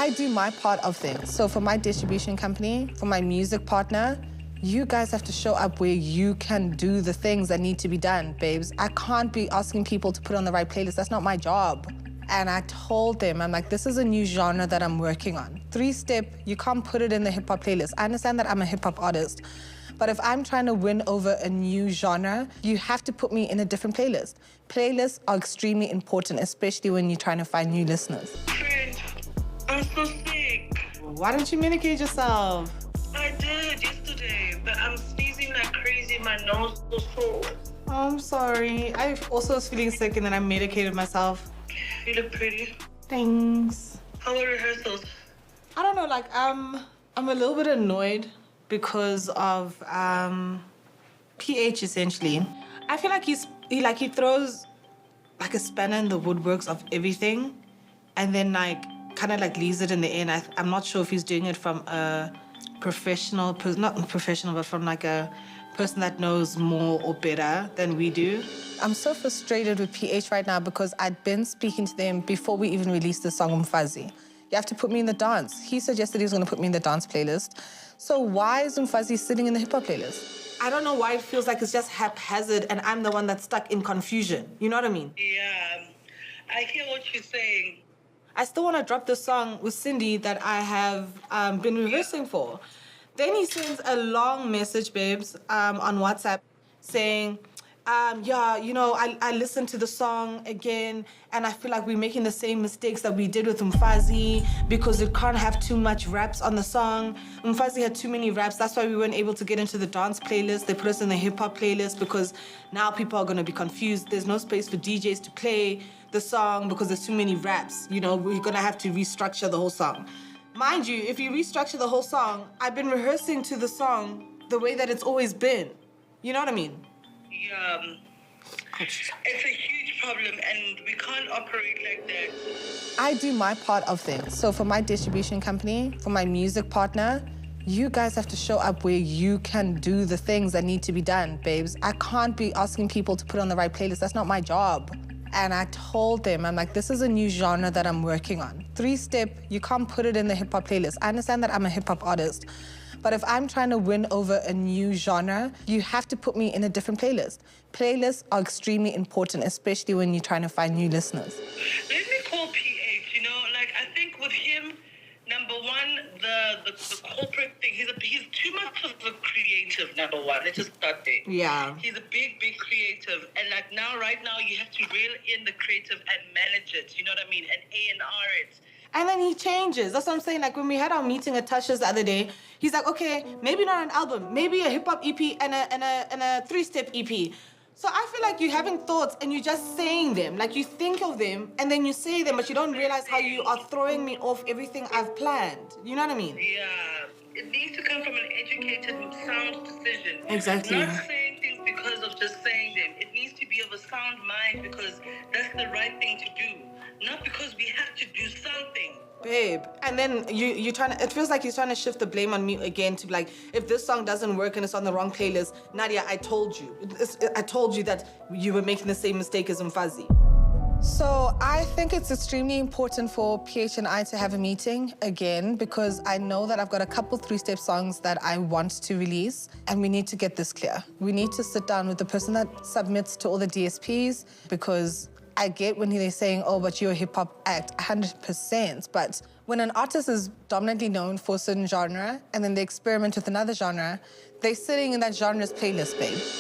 I do my part of things. So for my distribution company, for my music partner, you guys have to show up where you can do the things that need to be done, babes. I can't be asking people to put on the right playlist. That's not my job. And I told them, I'm like, this is a new genre that I'm working on. 3-step, you can't put it in the hip hop playlist. I understand that I'm a hip hop artist, but if I'm trying to win over a new genre, you have to put me in a different playlist. Playlists are extremely important, especially when you're trying to find new listeners. Friend, I'm so sick. Why don't you medicate yourself? I did yesterday, but I'm sneezing like crazy. My nose is sore. Oh, I'm sorry. I also was feeling sick and then I medicated myself. You look pretty. Thanks. How were rehearsals? I don't know, like, I'm a little bit annoyed because of PH, essentially. I feel like he throws like a spanner in the woodworks of everything and then like kind of like leaves it in the end. I'm not sure if he's doing it from a professional, not professional, but from like a person that knows more or better than we do. I'm so frustrated with PH right now because I'd been speaking to them before we even released the song Umfazi. You have to put me in the dance. He suggested he was going to put me in the dance playlist. So why is Umfazi sitting in the hip-hop playlist? I don't know why it feels like it's just haphazard and I'm the one that's stuck in confusion. You know what I mean? Yeah, I hear what you're saying. I still want to drop the song with Cindy that I have been rehearsing for. Then he sends a long message, babes, on WhatsApp saying, yeah, you know, I listened to the song again and I feel like we're making the same mistakes that we did with Umfazi because it can't have too much raps on the song. Umfazi had too many raps. That's why we weren't able to get into the dance playlist. They put us in the hip-hop playlist because now people are going to be confused. There's no space for DJs to play the song because there's too many raps. You know, we're going to have to restructure the whole song. Mind you, if you restructure the whole song, I've been rehearsing to the song the way that it's always been. You know what I mean? Yeah, it's a huge problem and we can't operate like that. I do my part of things. So for my distribution company, for my music partner, you guys have to show up where you can do the things that need to be done, babes. I can't be asking people to put on the right playlist. That's not my job. And I told them, I'm like, this is a new genre that I'm working on. 3-step, you can't put it in the hip-hop playlist. I understand that I'm a hip-hop artist, but if I'm trying to win over a new genre, you have to put me in a different playlist. Playlists are extremely important, especially when you're trying to find new listeners. Let me call PH, you know, like I think with him, number one, the corporate thing, he's too much of a creative, number one. Let's just start there. Yeah. He's a big creative. And like right now, you have to reel in the creative and manage it. You know what I mean? And A&R it. And then he changes. That's what I'm saying. Like when we had our meeting at Tasha's the other day, he's like, okay, maybe not an album, maybe a hip-hop EP and a 3-step EP. So I feel like you're having thoughts and you're just saying them. Like you think of them and then you say them, but you don't realize how you are throwing me off everything I've planned. You know what I mean? Yeah. It needs to come from an educated, sound decision. Exactly. Not saying things because of just saying them. It needs to be of a sound mind because that's the right thing to do. Not because we have to do something. Babe, and then you're trying to, it feels like he's trying to shift the blame on me again to be like, if this song doesn't work and it's on the wrong playlist, Nadia, I told you. I told you that you were making the same mistake as Umfazi. So I think it's extremely important for PH and I to have a meeting again because I know that I've got a couple 3-step songs that I want to release and we need to get this clear. We need to sit down with the person that submits to all the DSPs because I get when they're saying, oh, but you're a hip-hop act, 100%. But when an artist is dominantly known for a certain genre and then they experiment with another genre, they're sitting in that genre's playlist, babe.